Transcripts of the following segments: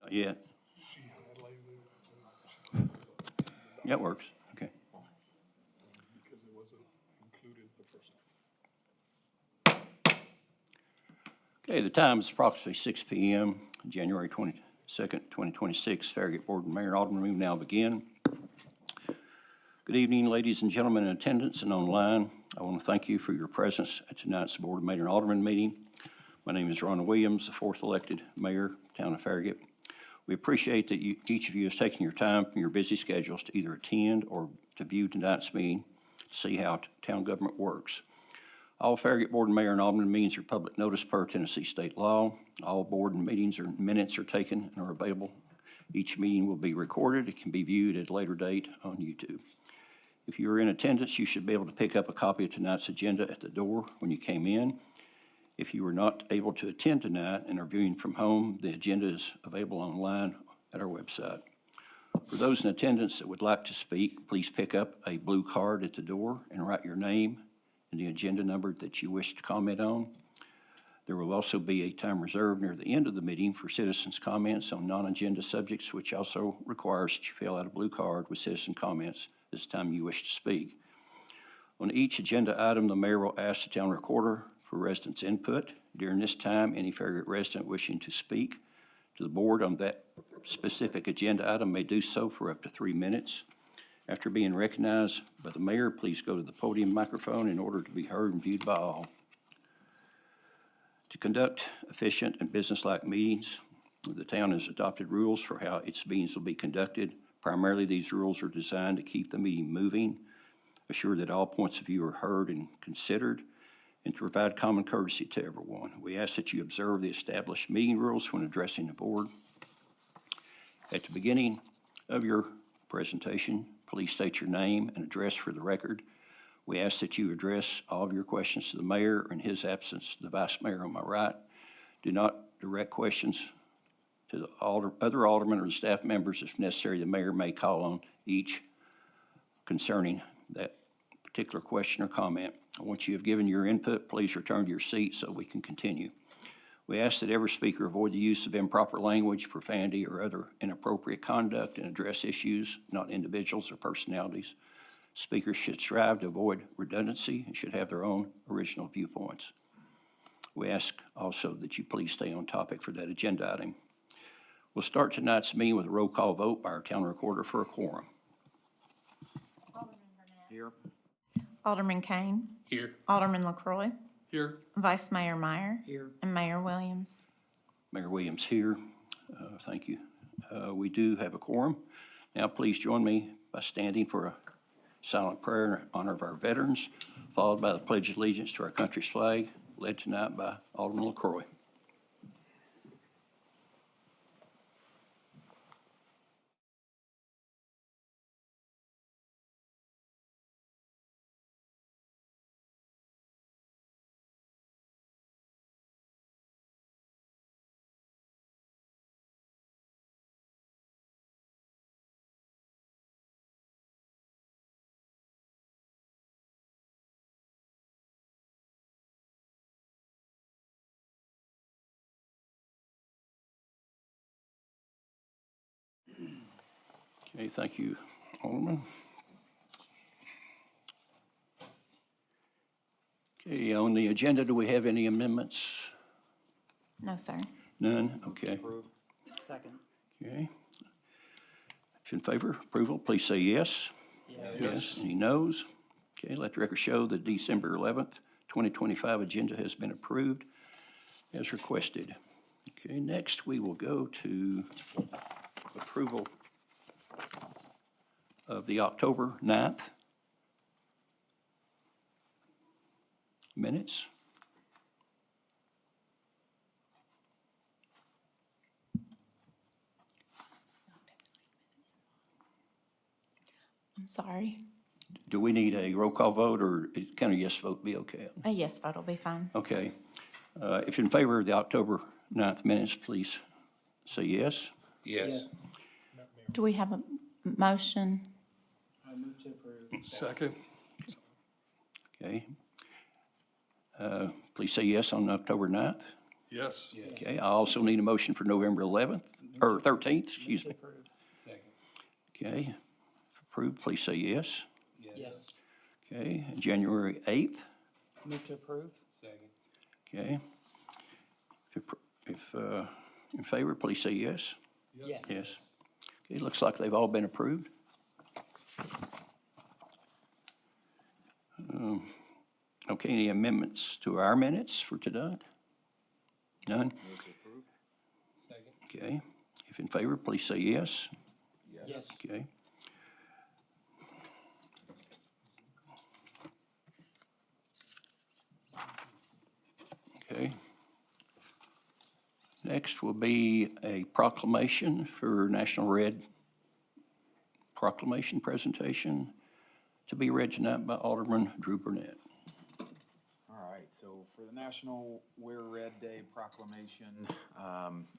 Yeah. That works. Okay. Because it wasn't included the first time. Okay, the time is approximately 6 p.m., January 22nd, 2026. Farragut Board and Mayor and Alderman, we now begin. Good evening, ladies and gentlemen in attendance and online. I want to thank you for your presence at tonight's Board of Mayor and Alderman meeting. My name is Ron Williams, the fourth elected mayor, town of Farragut. We appreciate that each of you has taken your time from your busy schedules to either attend or to view tonight's meeting to see how town government works. All Farragut Board and Mayor and Alderman meetings are public notice per Tennessee state law. All board and minutes are taken and are available. Each meeting will be recorded. It can be viewed at a later date on YouTube. If you are in attendance, you should be able to pick up a copy of tonight's agenda at the door when you came in. If you were not able to attend tonight and are viewing from home, the agenda is available online at our website. For those in attendance that would like to speak, please pick up a blue card at the door and write your name and the agenda number that you wish to comment on. There will also be a time reserved near the end of the meeting for citizens' comments on non-agenda subjects, which also requires that you fill out a blue card with citizen comments this time you wish to speak. On each agenda item, the mayor will ask the town recorder for residents' input. During this time, any Farragut resident wishing to speak to the board on that specific agenda item may do so for up to 3 minutes. After being recognized by the mayor, please go to the podium microphone in order to be heard and viewed by all. To conduct efficient and businesslike meetings, the town has adopted rules for how its meetings will be conducted. Primarily, these rules are designed to keep the meeting moving, assure that all points of view are heard and considered, and to provide common courtesy to everyone. We ask that you observe the established meeting rules when addressing the board. At the beginning of your presentation, please state your name and address for the record. We ask that you address all of your questions to the mayor, or in his absence, the vice mayor on my right. Do not direct questions to the other aldermen or the staff members. If necessary, the mayor may call on each concerning that particular question or comment. Once you have given your input, please return to your seat so we can continue. We ask that every speaker avoid the use of improper language, profanity, or other inappropriate conduct and address issues, not individuals or personalities. Speakers should strive to avoid redundancy and should have their own original viewpoints. We ask also that you please stay on topic for that agenda item. We'll start tonight's meeting with a roll call vote by our town recorder for a quorum. Alderman Burnett. Here. Alderman Kane. Here. Alderman LaCroix. Here. Vice Mayor Meyer. Here. And Mayor Williams. Mayor Williams here. Thank you. We do have a quorum. Now please join me by standing for a silent prayer in honor of our veterans, followed by the Pledge of Allegiance to our country's flag, led tonight by Alderman LaCroix. Okay, thank you, Alderman. Okay, on the agenda, do we have any amendments? No, sir. None? Okay. Approved. Second. Okay. If in favor of approval, please say yes. Yes. Any noes? Okay, let the record show the December 11th, 2025 agenda has been approved as requested. Okay, next we will go to approval of the October 9th minutes. I'm sorry. Do we need a roll call vote, or can a yes vote be okay? A yes vote will be fine. Okay. If in favor of the October 9th minutes, please say yes. Yes. Do we have a motion? I move to approve. Second. Okay. Please say yes on October 9th. Yes. Okay, I also need a motion for November 11th, or 13th, excuse To me. approve. Okay, if approved, please say yes. Yes. Okay, January 8th. Move to approve. Okay. If in favor, please say yes. Yes. Yes. Okay, looks like they've all been approved. Okay, any amendments to our minutes for tonight? None? Okay, if in favor, please say yes. Yes. Okay. Okay. Next will be a proclamation for National Red proclamation presentation to be read tonight by Alderman Drew Burnett. All right, so for the National Wear Red Day proclamation,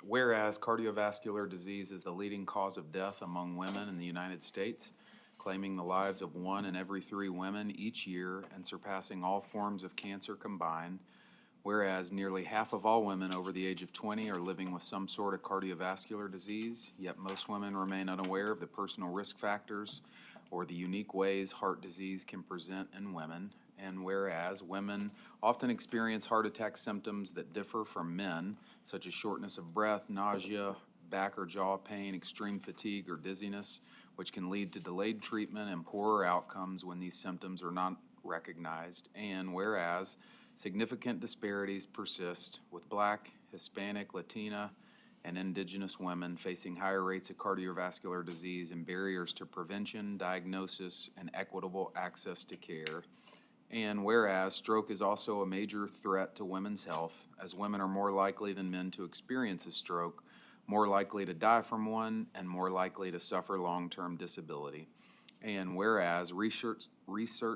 whereas cardiovascular disease is the leading cause of death among women in the United States, claiming the lives of 1 in every 3 women each year and surpassing all forms of cancer combined, whereas nearly half of all women over the age of 20 are living with some sort of cardiovascular disease, yet most women remain unaware of the personal risk factors or the unique ways heart disease can present in women. And whereas women often experience heart attack symptoms that differ from men, such as shortness of breath, nausea, back or jaw pain, extreme fatigue, or dizziness, which can lead to delayed treatment and poorer outcomes when these symptoms are not recognized. And whereas significant disparities persist with Black, Hispanic, Latina, and Indigenous women facing higher rates of cardiovascular disease and barriers to prevention, diagnosis, and equitable access to care. And whereas stroke is also a major threat to women's health, as women are more likely than men to experience a stroke, more likely to die from one, and more likely to suffer long-term disability. And whereas research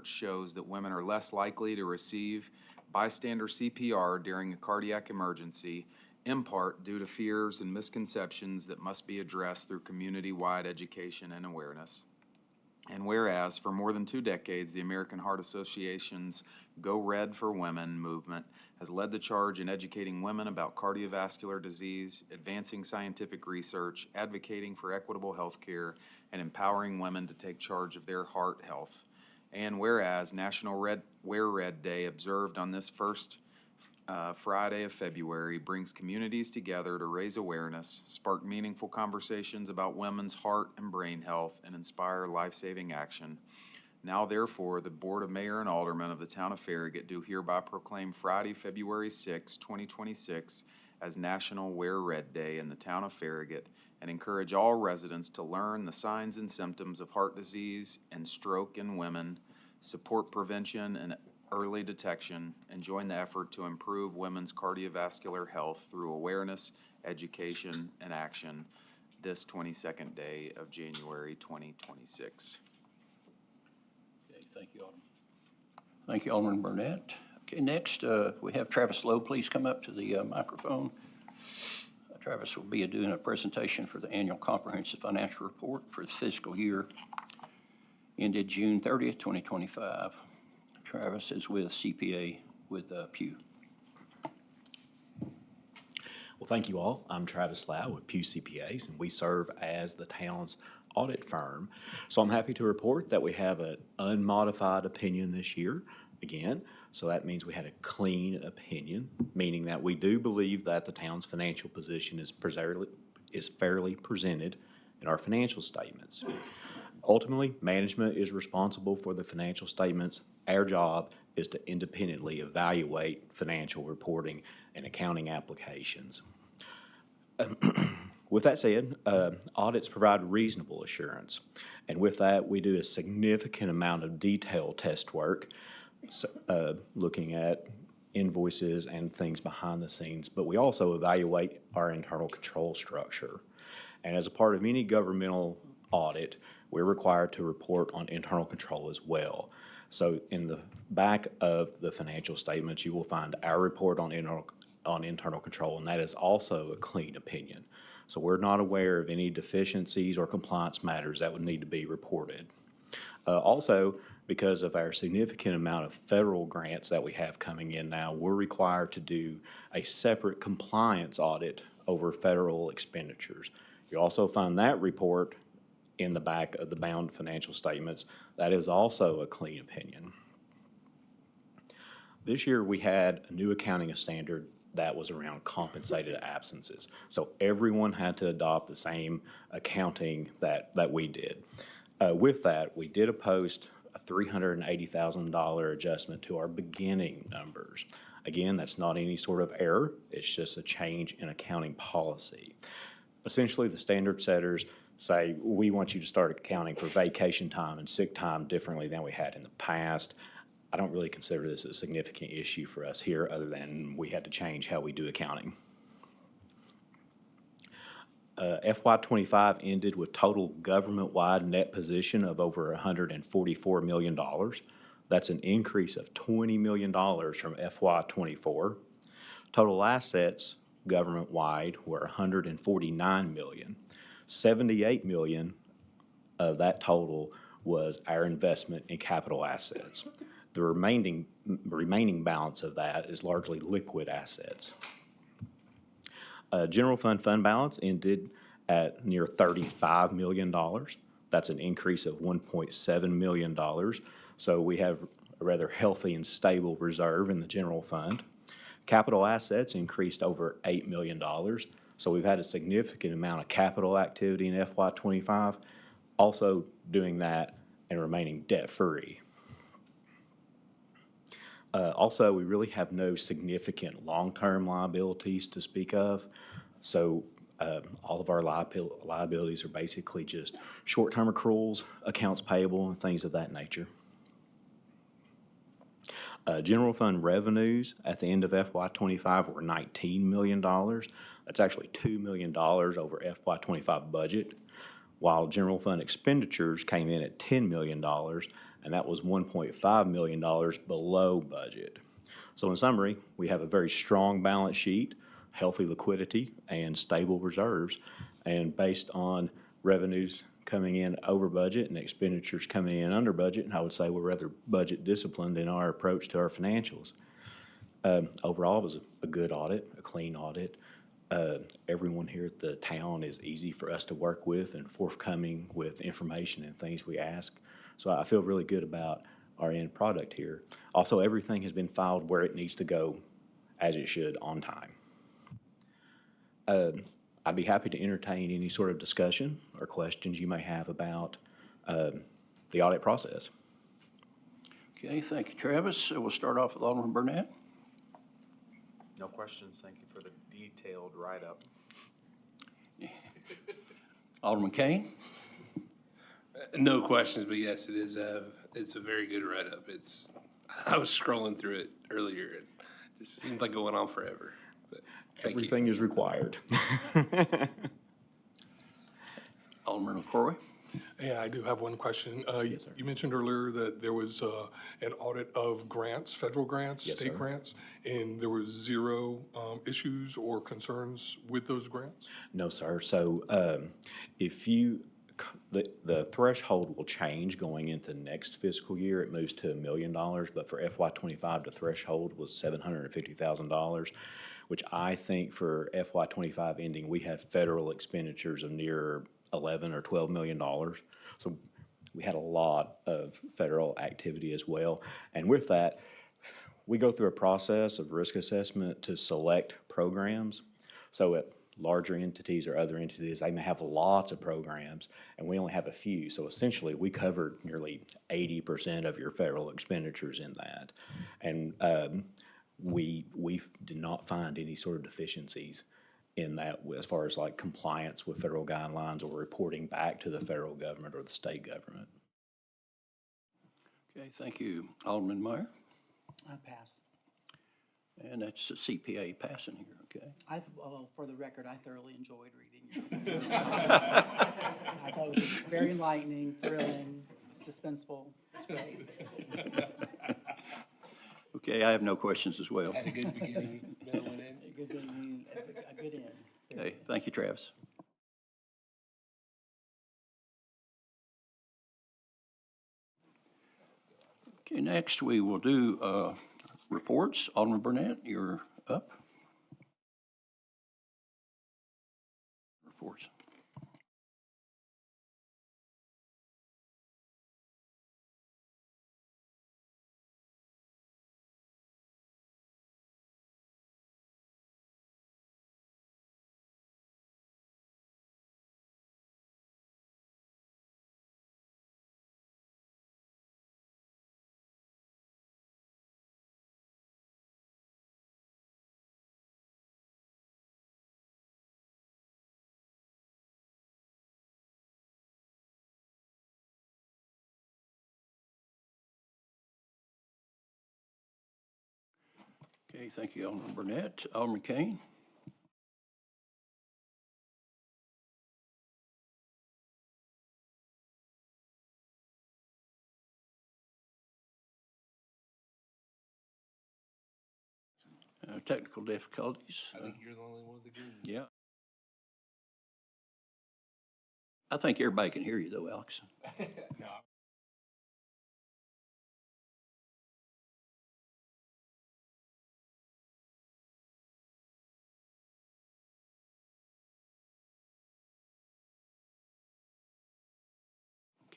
shows that women are less likely to receive bystander CPR during a cardiac emergency, in part due to fears and misconceptions that must be addressed through community-wide education and awareness. And whereas for more than 2 decades, the American Heart Association's Go Red for Women movement has led the charge in educating women about cardiovascular disease, advancing scientific research, advocating for equitable health care, and empowering women to take charge of their heart health. And whereas National Wear Red Day, observed on this first Friday of February, brings communities together to raise awareness, spark meaningful conversations about women's heart and brain health, and inspire life-saving action. Now, therefore, the Board of Mayor and Aldermen of the Town of Farragut do hereby proclaim Friday, February 6, 2026 as National Wear Red Day in the Town of Farragut, and encourage all residents to learn the signs and symptoms of heart disease and stroke in women, support prevention and early detection, and join the effort to improve women's cardiovascular health through awareness, education, and action this 22nd day of January 2026. Okay, thank you, Alderman. Thank you, Alderman Burnett. Okay, next, we have Travis Lowe. Please come up to the microphone. Travis will be doing a presentation for the annual comprehensive financial report for the fiscal year ended June 30th, 2025. Travis is with CPA with Pew. Well, thank you all. I'm Travis Lau with Pew CPAs, and we serve as the town's audit firm. So I'm happy to report that we have an unmodified opinion this year again. So that means we had a clean opinion, meaning that we do believe that the town's financial position is fairly presented in our financial statements. Ultimately, management is responsible for the financial statements. Our job is to independently evaluate financial reporting and accounting applications. With that said, audits provide reasonable assurance. And with that, we do a significant amount of detailed test work, looking at invoices and things behind the scenes, but we also evaluate our internal control structure. And as a part of any governmental audit, we're required to report on internal control as well. So in the back of the financial statements, you will find our report on internal control, and that is also a clean opinion. So we're not aware of any deficiencies or compliance matters that would need to be reported. Also, because of our significant amount of federal grants that we have coming in now, we're required to do a separate compliance audit over federal expenditures. You also find that report in the back of the bound financial statements. That is also a clean opinion. This year, we had a new accounting standard that was around compensated absences. So everyone had to adopt the same accounting that we did. With that, we did post a $380,000 adjustment to our beginning numbers. Again, that's not any sort of error. It's just a change in accounting policy. Essentially, the standard setters say, we want you to start accounting for vacation time and sick time differently than we had in the past. I don't really consider this a significant issue for us here, other than we had to change how we do accounting. FY25 ended with total government-wide net position of over $144 million. That's an increase of $20 million from FY24. Total assets government-wide were $149 million. $78 million of that total was our investment in capital assets. The remaining balance of that is largely liquid assets. General fund balance ended at near $35 million. That's an increase of $1.7 million. So we have a rather healthy and stable reserve in the general fund. Capital assets increased over $8 million. So we've had a significant amount of capital activity in FY25, also doing that and remaining debt-free. Also, we really have no significant long-term liabilities to speak of. So all of our liabilities are basically just short-term accruals, accounts payable, and things of that nature. General fund revenues at the end of FY25 were $19 million. That's actually $2 million over FY25 budget, while general fund expenditures came in at $10 million, and that was $1.5 million below budget. So in summary, we have a very strong balance sheet, healthy liquidity, and stable reserves. And based on revenues coming in over budget and expenditures coming in under budget, I would say we're rather budget disciplined in our approach to our financials. Overall, it was a good audit, a clean audit. Everyone here at the town is easy for us to work with and forthcoming with information and things we ask. So I feel really good about our end product here. Also, everything has been filed where it needs to go, as it should, on time. I'd be happy to entertain any sort of discussion or questions you may have about the audit process. Okay, thank you, Travis. We'll start off with Alderman Burnett. No questions. Thank you for the detailed write-up. Alderman Kane. No questions, but yes, it's a very good write-up. I was scrolling through it earlier, and it seemed like it went on forever. But Everything is required. Alderman LaCroy. Yeah, I do have one question. Yes, sir. You mentioned earlier that there was an audit of grants, federal grants, Yes, state sir. grants, and there was zero issues or concerns with those grants? No, sir. So if the threshold will change going into next fiscal year. It moves to $1 million, but for FY25, the threshold was $750,000, which I think for FY25 ending, we had federal expenditures of near 11 or 12 million dollars. So we had a lot of federal activity as well. And with that, we go through a process of risk assessment to select programs. So at larger entities or other entities, they may have lots of programs, and we only have a few. So essentially, we covered nearly 80% of your federal expenditures in that. And we did not find any sort of deficiencies in that as far as like compliance with federal guidelines or reporting back to the federal government or the state government. Okay, thank you. Alderman Meyer. I pass. And that's a CPA passing here, okay? For the record, I thoroughly enjoyed reading it. I thought it was very enlightening, thrilling, suspenseful. It's great. Okay, I have no questions as well. Had a good beginning, middle, and end. A good beginning, a good end. Okay, thank you, Travis. Okay, next we will do reports. Alderman Burnett, you're up. Reports. Okay, thank you, Alderman Burnett. Alderman Kane? Technical difficulties. I think you're the only one with the green. Yeah. I think everybody can hear you though, Alex. No.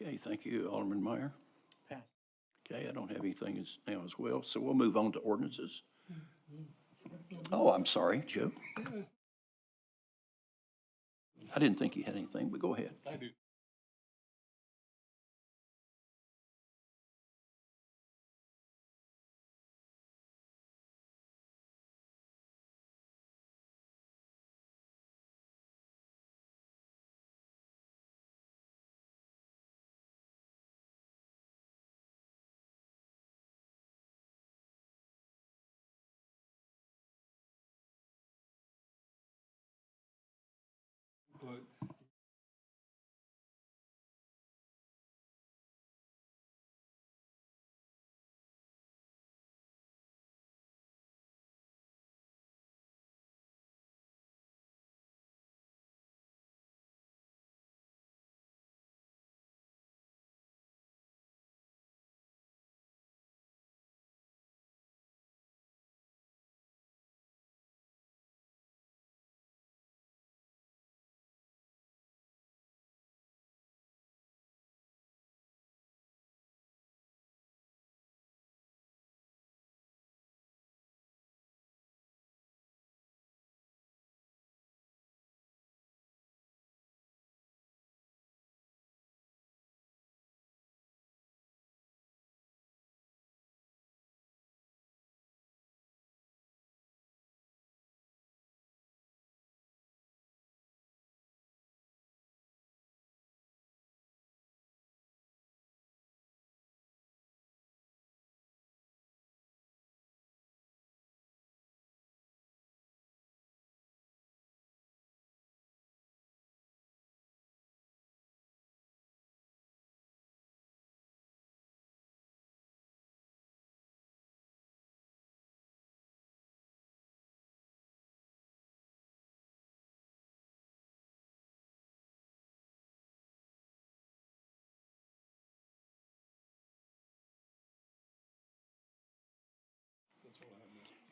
Okay, thank you, Alderman Meyer. Pass. Okay, I don't have anything now as well, so we'll move on to ordinances. Oh, I'm sorry, Joe. I didn't think you had anything, but go ahead. I do. But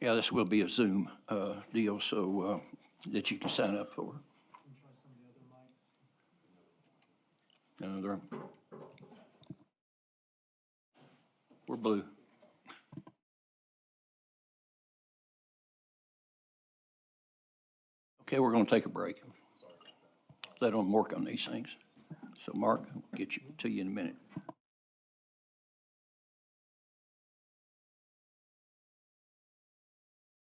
Yeah, this will be a Zoom deal, so that you can sign up for. No, we're blue. Okay, we're going to take a break. Let them work on these things. So Mark, I'll get you to you in a minute.